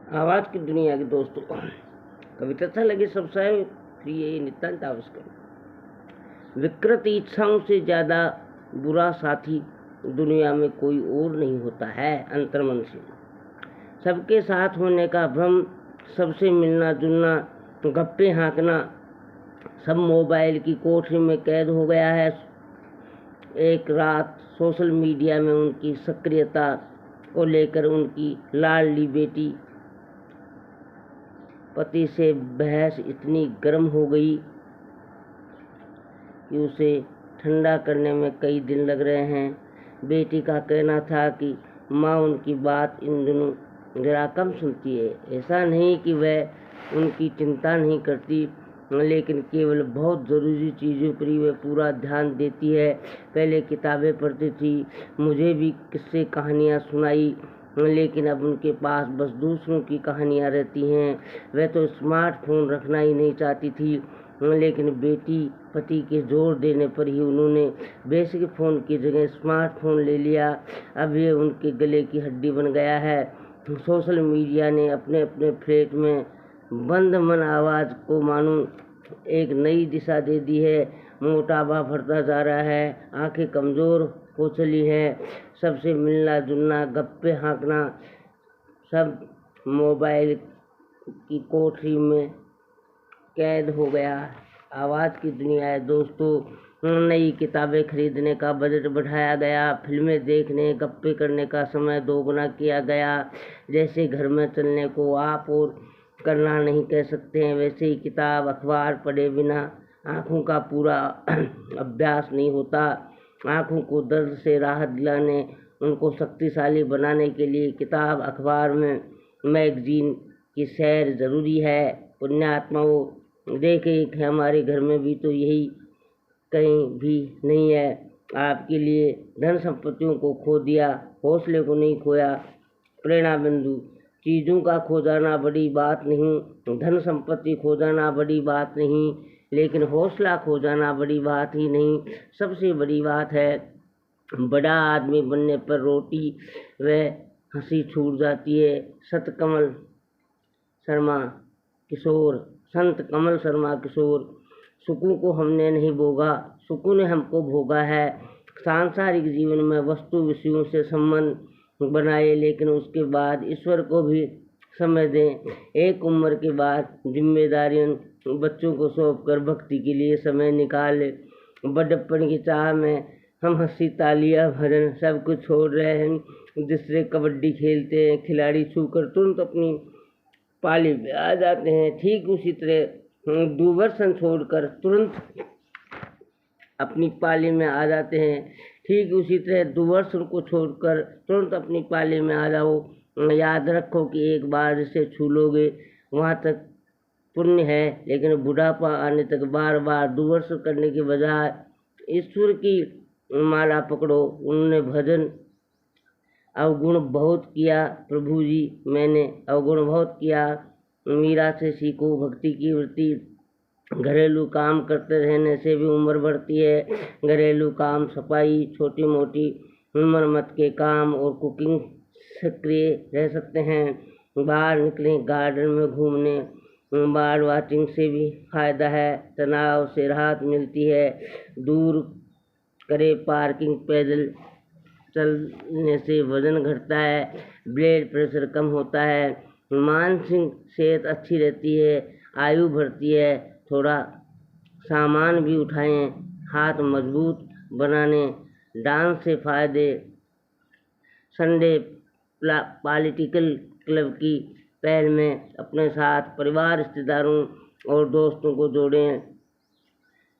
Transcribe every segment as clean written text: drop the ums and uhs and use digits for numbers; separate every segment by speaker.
Speaker 1: आवाज़ की दुनिया के दोस्तों, कविता अच्छा लगे सबसे प्रिय नितांत आवश्यक। विकृत इच्छाओं से ज़्यादा बुरा साथी दुनिया में कोई और नहीं होता है। अंतर्मन से सबके साथ होने का भ्रम, सबसे मिलना जुलना, गप्पे हाँकना, सब मोबाइल की कोठरी में कैद हो गया है। एक रात सोशल मीडिया में उनकी सक्रियता को लेकर उनकी लाडली बेटी पति से बहस इतनी गर्म हो गई कि उसे ठंडा करने में कई दिन लग रहे हैं। बेटी का कहना था कि माँ उनकी बात इन दिनों जरा कम सुनती है। ऐसा नहीं कि वह उनकी चिंता नहीं करती, लेकिन केवल बहुत ज़रूरी चीज़ों पर ही वह पूरा ध्यान देती है। पहले किताबें पढ़ती थी, मुझे भी किस्से कहानियाँ सुनाई, लेकिन अब उनके पास बस दूसरों की कहानियाँ रहती हैं। वह तो स्मार्टफोन रखना ही नहीं चाहती थी, लेकिन बेटी पति के जोर देने पर ही उन्होंने बेसिक फ़ोन की जगह स्मार्टफोन ले लिया। अब ये उनके गले की हड्डी बन गया है। सोशल मीडिया ने अपने अपने फ्लैट में बंद मन आवाज़ को मानो एक नई दिशा दे दी है। मोटापा बढ़ता जा रहा है, आंखें कमज़ोर हो चली हैं, सबसे मिलना जुलना, गप्पे हाँकना सब मोबाइल की कोठरी में कैद हो गया। आवाज़ की दुनिया है दोस्तों। नई किताबें खरीदने का बजट बढ़ाया गया, फिल्में देखने गप्पे करने का समय दोगुना किया गया। जैसे घर में चलने को आप और करना नहीं कह सकते हैं, वैसे ही किताब अखबार पढ़े बिना आँखों का पूरा अभ्यास नहीं होता। आँखों को दर्द से राहत दिलाने, उनको शक्तिशाली बनाने के लिए किताब अखबार में मैगजीन की सैर ज़रूरी है। पुण्यात्माओं, देखें कि हमारे घर में भी तो यही कहीं भी नहीं है। आपके लिए धन संपत्तियों को खो दिया, हौसले को नहीं खोया। प्रेरणा बिंदु, चीज़ों का खो जाना बड़ी बात नहीं, धन संपत्ति खो जाना बड़ी बात नहीं, लेकिन हौसला खो जाना बड़ी बात ही नहीं, सबसे बड़ी बात है। बड़ा आदमी बनने पर रोटी व हंसी छूट जाती है। संत कमल शर्मा किशोर, सुकून को हमने नहीं भोगा, सुकून ने हमको भोगा है। सांसारिक जीवन में वस्तु विषयों से संबंध बनाए, लेकिन उसके बाद ईश्वर को भी समय दें। एक उम्र के बाद जिम्मेदारियां बच्चों को सौंप कर भक्ति के लिए समय निकालें। बड़प्पन की चाह में हम हंसी तालियां भजन सब कुछ छोड़ रहे हैं। जिससे कबड्डी खेलते हैं, खिलाड़ी छूकर तुरंत अपनी पाली में आ जाते हैं, ठीक उसी तरह दूरदर्शन छोड़कर तुरंत अपनी पाली में आ जाते हैं। ठीक उसी तरह दूरदर्शन को छोड़कर तुरंत अपनी पाली में आ जाओ। याद रखो कि एक बार जिसे छू लोगे वहाँ तक पुण्य है, लेकिन बुढ़ापा आने तक बार बार दूरदर्शन करने के बजाय ईश्वर की माला पकड़ो। उन्होंने भजन अवगुण बहुत किया, प्रभु जी मैंने अवगुण बहुत किया। मीरा से सीखो भक्ति की वृत्ति। घरेलू काम करते रहने से भी उम्र बढ़ती है। घरेलू काम, सफाई, छोटी मोटी मरम्मत के काम और कुकिंग सक्रिय रह सकते हैं। बाहर निकलें, गार्डन में घूमने, बर्ड वाचिंग से भी फायदा है, तनाव से राहत मिलती है। दूर करे पार्किंग, पैदल चलने से वजन घटता है, ब्लड प्रेशर कम होता है, मानसिक सेहत अच्छी रहती है, आयु बढ़ती है। थोड़ा सामान भी उठाएं, हाथ मजबूत बनाने। डांस से फायदे, संडे पॉलिटिकल क्लब की पहल में अपने साथ परिवार, रिश्तेदारों और दोस्तों को जोड़ें।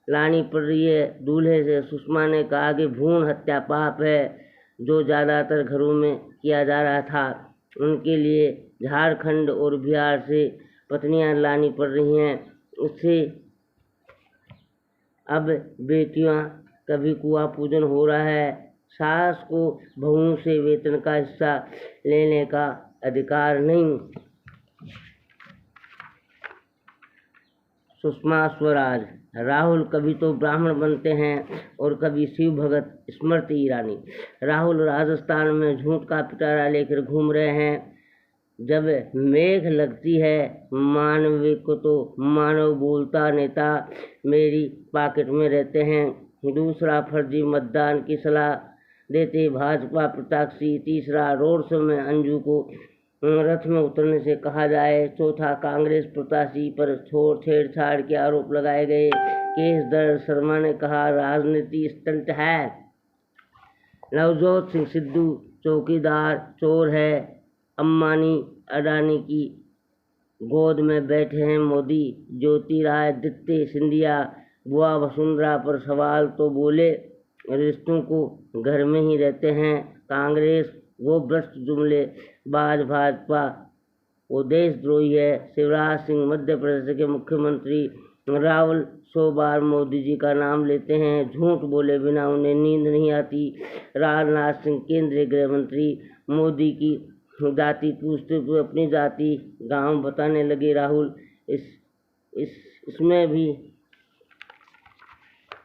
Speaker 1: लानी पड़ रही है दूल्हे से, सुषमा ने कहा कि भ्रूण हत्या पाप है, जो ज़्यादातर घरों में किया जा रहा था। उनके लिए झारखंड और बिहार से पत्नियां लानी पड़ रही हैं। इससे अब बेटियां कभी कुआं पूजन हो रहा है। सास को बहुओं से वेतन का हिस्सा लेने का अधिकार नहीं। सुषमा स्वराज, राहुल कभी तो ब्राह्मण बनते हैं और कभी शिव भगत। स्मृति ईरानी, राहुल राजस्थान में झूठ का पिटारा लेकर घूम रहे हैं। जब मेघ लगती है मानव को तो मानव बोलता नेता मेरी पॉकेट में रहते हैं। दूसरा, फर्जी मतदान की सलाह देते भाजपा प्रत्याशी। तीसरा, रोड शो में अंजू को रथ में उतरने से कहा जाए। चौथा, कांग्रेस प्रत्याशी पर छेड़छाड़ के आरोप लगाए गए। केस दर्ज, शर्मा ने कहा राजनीति स्टंट है। नवजोत सिंह सिद्धू चौकीदार चोर है। अंबानी अडानी की गोद में बैठे हैं मोदी। ज्योतिरादित्य सिंधिया बुआ वसुंधरा पर सवाल तो बोले रिश्तों को घर में ही रहते हैं। कांग्रेस वो भ्रष्ट जुमलेबाज, भाजपा वो देशद्रोही है। शिवराज सिंह मध्य प्रदेश के मुख्यमंत्री। राहुल 100 बार मोदी जी का नाम लेते हैं, झूठ बोले बिना उन्हें नींद नहीं आती। राजनाथ सिंह केंद्रीय गृह मंत्री। मोदी की जाति पूछते हुए अपनी जाति गांव बताने लगे राहुल। इसमें भी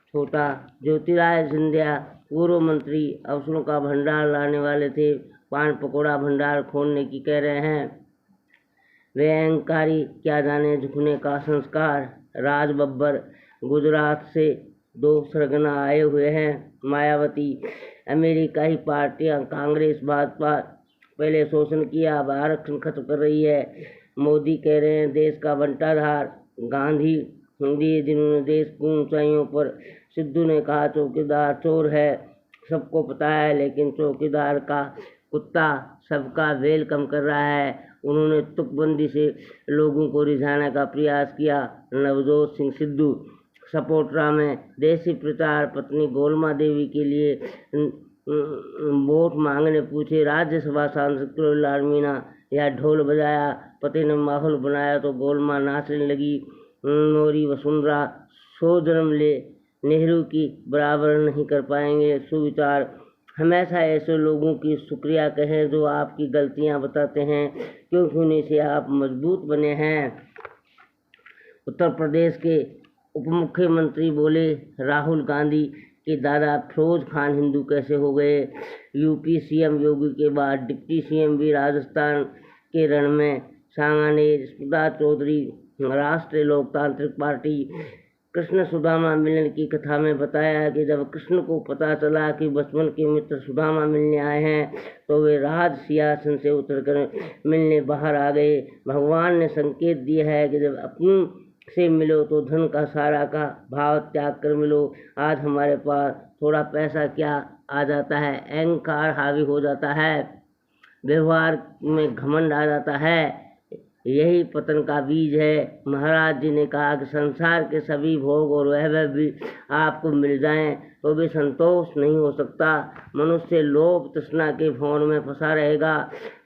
Speaker 1: छोटा। ज्योतिरादित्य सिंधिया पूर्व मंत्री अफसरों का भंडार लाने वाले थे, पान पकौड़ा भंडार खोलने की कह रहे हैं। वे अहंकारी क्या जाने झुकने का संस्कार। राज बब्बर गुजरात से 2 सरगना आए हुए हैं। मायावती अमेरिका ही पार्टियां कांग्रेस भाजपा पहले शोषण किया, अब आरक्षण खत्म कर रही है। मोदी कह रहे हैं देश का बंटाधार। गांधी हिंदी जिन्होंने देश की ऊंचाइयों पर। सिद्धू ने कहा चौकीदार चोर है, सबको पता है, लेकिन चौकीदार का कुत्ता सबका वेलकम कर रहा है। उन्होंने तुकबंदी से लोगों को रिझाने का प्रयास किया। नवजोत सिंह सिद्धू सपोटरा में देसी प्रचार। पत्नी गोलमा देवी के लिए वोट मांगने पूछे राज्यसभा सांसद लाल मीणा, या ढोल बजाया। पति ने माहौल बनाया तो गोलमा नाचने लगी। मोरी वसुंधरा 100 जन्म ले नेहरू की बराबर नहीं कर पाएंगे। सुविचार हमेशा ऐसे लोगों की शुक्रिया कहें जो आपकी गलतियां बताते हैं, क्योंकि उन्हीं से आप मजबूत बने हैं। उत्तर प्रदेश के उप मुख्यमंत्री बोले राहुल गांधी के दादा फिरोज खान हिंदू कैसे हो गए। यूपी सीएम योगी के बाद डिप्टी सीएम भी राजस्थान के रण में। सांगानेर प्रसाद चौधरी राष्ट्रीय लोकतांत्रिक पार्टी। कृष्ण सुदामा मिलन की कथा में बताया कि जब कृष्ण को पता चला कि बचपन के मित्र सुदामा मिलने आए हैं तो वे राज सिंहासन से उतरकर मिलने बाहर आ गए। भगवान ने संकेत दिया है कि जब अपनी से मिलो तो धन का सारा का भाव त्याग कर मिलो। आज हमारे पास थोड़ा पैसा क्या आ जाता है, अहंकार हावी हो जाता है, व्यवहार में घमंड आ जाता है, यही पतन का बीज है। महाराज जी ने कहा कि संसार के सभी भोग और वैभव भी आपको मिल जाएं तो भी संतोष नहीं हो सकता। मनुष्य लोभ तृष्णा के भंवर में फंसा रहेगा।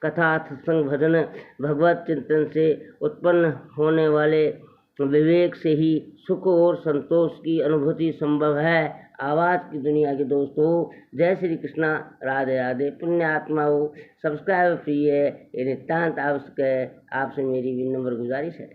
Speaker 1: कथा सत्संग भजन भगवत चिंतन से उत्पन्न होने वाले विवेक से ही सुख और संतोष की अनुभूति संभव है। आवाज़ की दुनिया के दोस्तों, जय श्री कृष्णा, राधे राधे। पुण्य आत्माओं, सब्सक्राइब फ्री है, ये नितांत आवश्यक है। आपसे मेरी विनम्र गुजारिश है।